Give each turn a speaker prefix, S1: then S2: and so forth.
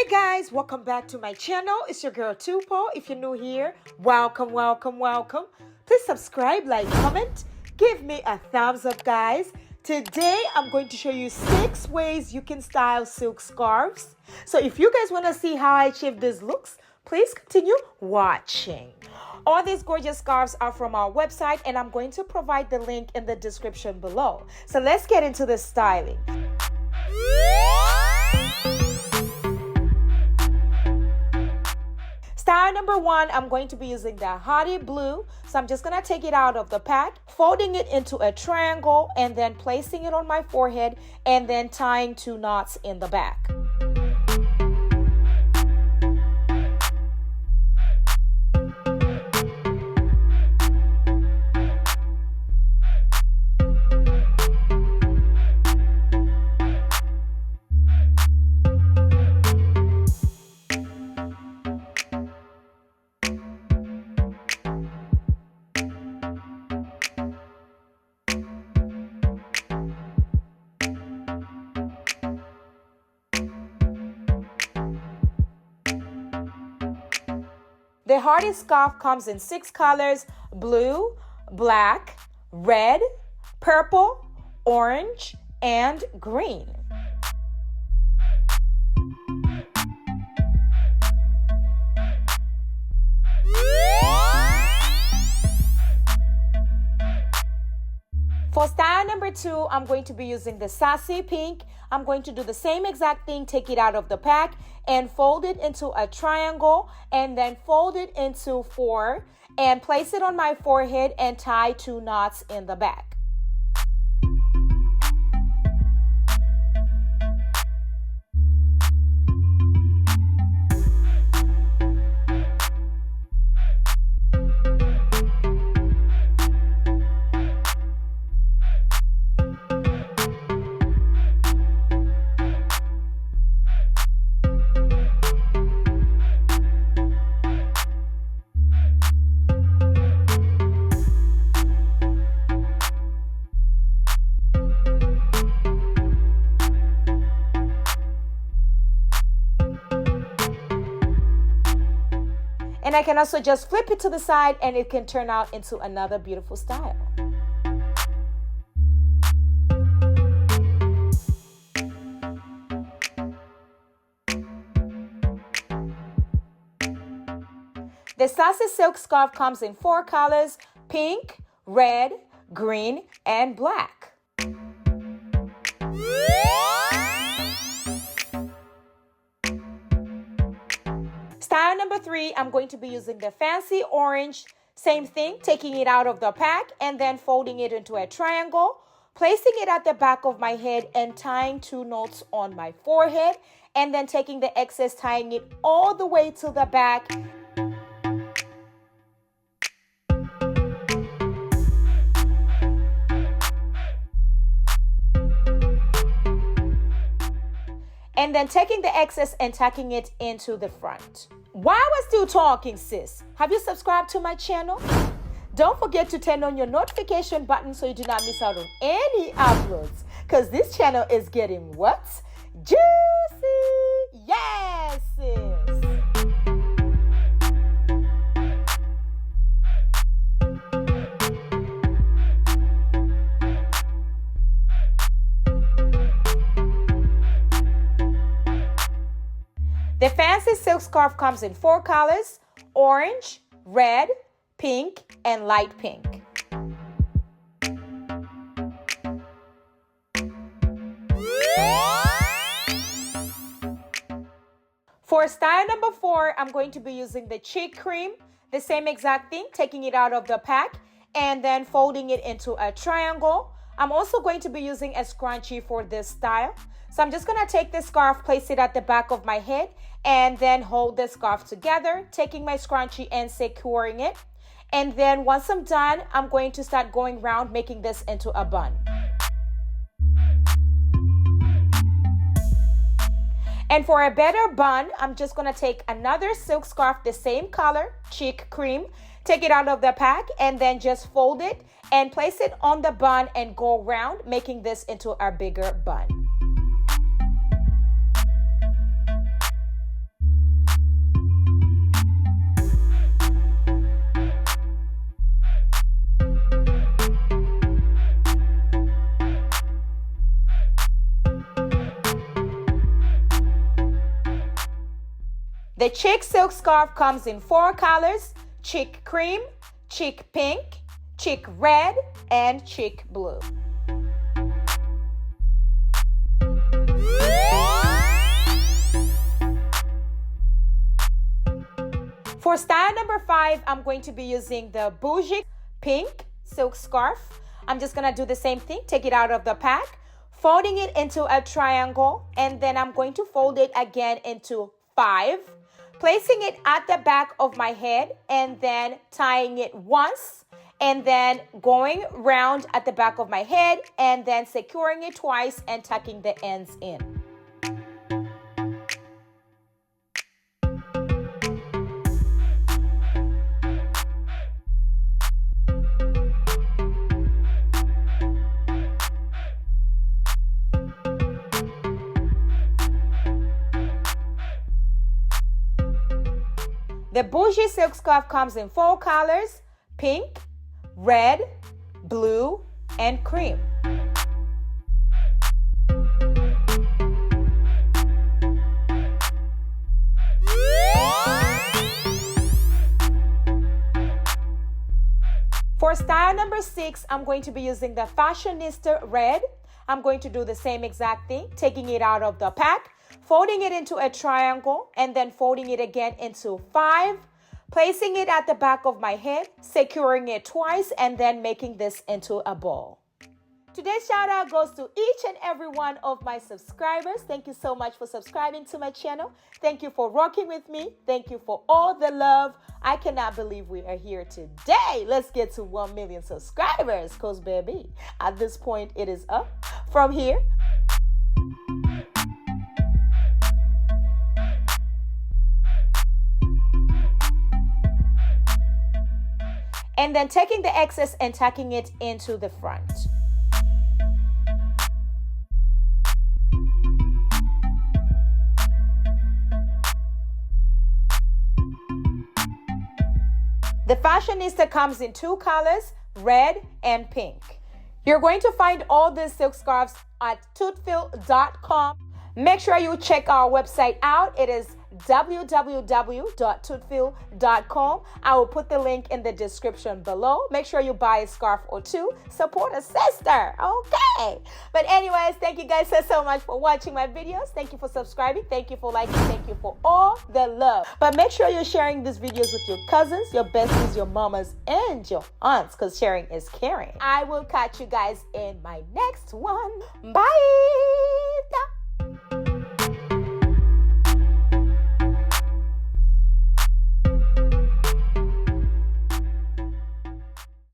S1: Hey guys, welcome back to my channel. It's your girl Tupo. If you're new here, welcome. Please subscribe, like, comment, give me a thumbs up, guys. Today I'm going to show you 6 ways you can style silk scarves. So if you guys want to see how I achieve these looks, please continue watching. All these gorgeous scarves are from our website, and I'm going to provide the link in the description below. So let's get into the styling. Style number 1, I'm going to be using the Hottie Blue. So I'm just going to take it out of the pack, folding it into a triangle, and then placing it on my forehead, and then tying 2 knots in the back. The Hottie scarf comes in 6 colors: blue, black, red, purple, orange, and green. For style number 2, I'm going to be using the Sassy Pink. I'm going to do the same exact thing, take it out of the pack and fold it into a triangle, and then fold it into 4 and place it on my forehead and tie 2 knots in the back. And I can also just flip it to the side, and it can turn out into another beautiful style. The Sassy silk scarf comes in 4 colors: pink, red, green, and black. Style number 3, I'm going to be using the fancy orange. Same thing, taking it out of the pack and then folding it into a triangle, placing it at the back of my head and tying 2 knots on my forehead, and then taking the excess, tying it all the way to the back. And then taking the excess and tucking it into the front. While we're still talking, sis, have you subscribed to my channel? Don't forget to turn on your notification button so you do not miss out on any uploads, because this channel is getting what? Juicy! Yes, sis! The fancy silk scarf comes in 4 colors: orange, red, pink, and light pink. For style number 4, I'm going to be using the CHIC cream. The same exact thing, taking it out of the pack and then folding it into a triangle. I'm also going to be using a scrunchie for this style. So I'm just going to take this scarf, place it at the back of my head, and then hold the scarf together, taking my scrunchie and securing it. And then once I'm done, I'm going to start going around, making this into a bun. And for a better bun, I'm just going to take another silk scarf, the same color, CHIC cream, take it out of the pack, and then just fold it and place it on the bun and go around, making this into a bigger bun. The CHIC silk scarf comes in 4 colors: CHIC cream, CHIC pink, CHIC red, and CHIC blue. For style number 5, I'm going to be using the bougie pink silk scarf. I'm just going to do the same thing. Take it out of the pack, folding it into a triangle, and then I'm going to fold it again into 5, placing it at the back of my head, and then tying it once, and then going round at the back of my head, and then securing it twice and tucking the ends in. The bougie silk scarf comes in 4 colors: pink, red, blue, and cream. For style number 6, I'm going to be using the Fashionista red. I'm going to do the same exact thing, taking it out of the pack, folding it into a triangle, and then folding it again into 5, placing it at the back of my head, securing it twice, and then making this into a ball. Today's shout out goes to each and every one of my subscribers. Thank you so much for subscribing to my channel. Thank you for rocking with me. Thank you for all the love. I cannot believe we are here today. Let's get to 1 million subscribers, cause baby, at this point it is up from here. And then taking the excess and tucking it into the front. The Fashionista comes in 2 colors, red and pink. You're going to find all these silk scarves at tupo1.com. Make sure you check our website out. It is www.tupo1.com. I will put the link in the description below. Make sure you buy a scarf or 2. Support a sister, okay? But anyways, thank you guys so much for watching my videos. Thank you for subscribing. Thank you for liking. Thank you for all the love. But make sure you're sharing these videos with your cousins, your besties, your mamas, and your aunts, because sharing is caring. I will catch you guys in my next one. Bye!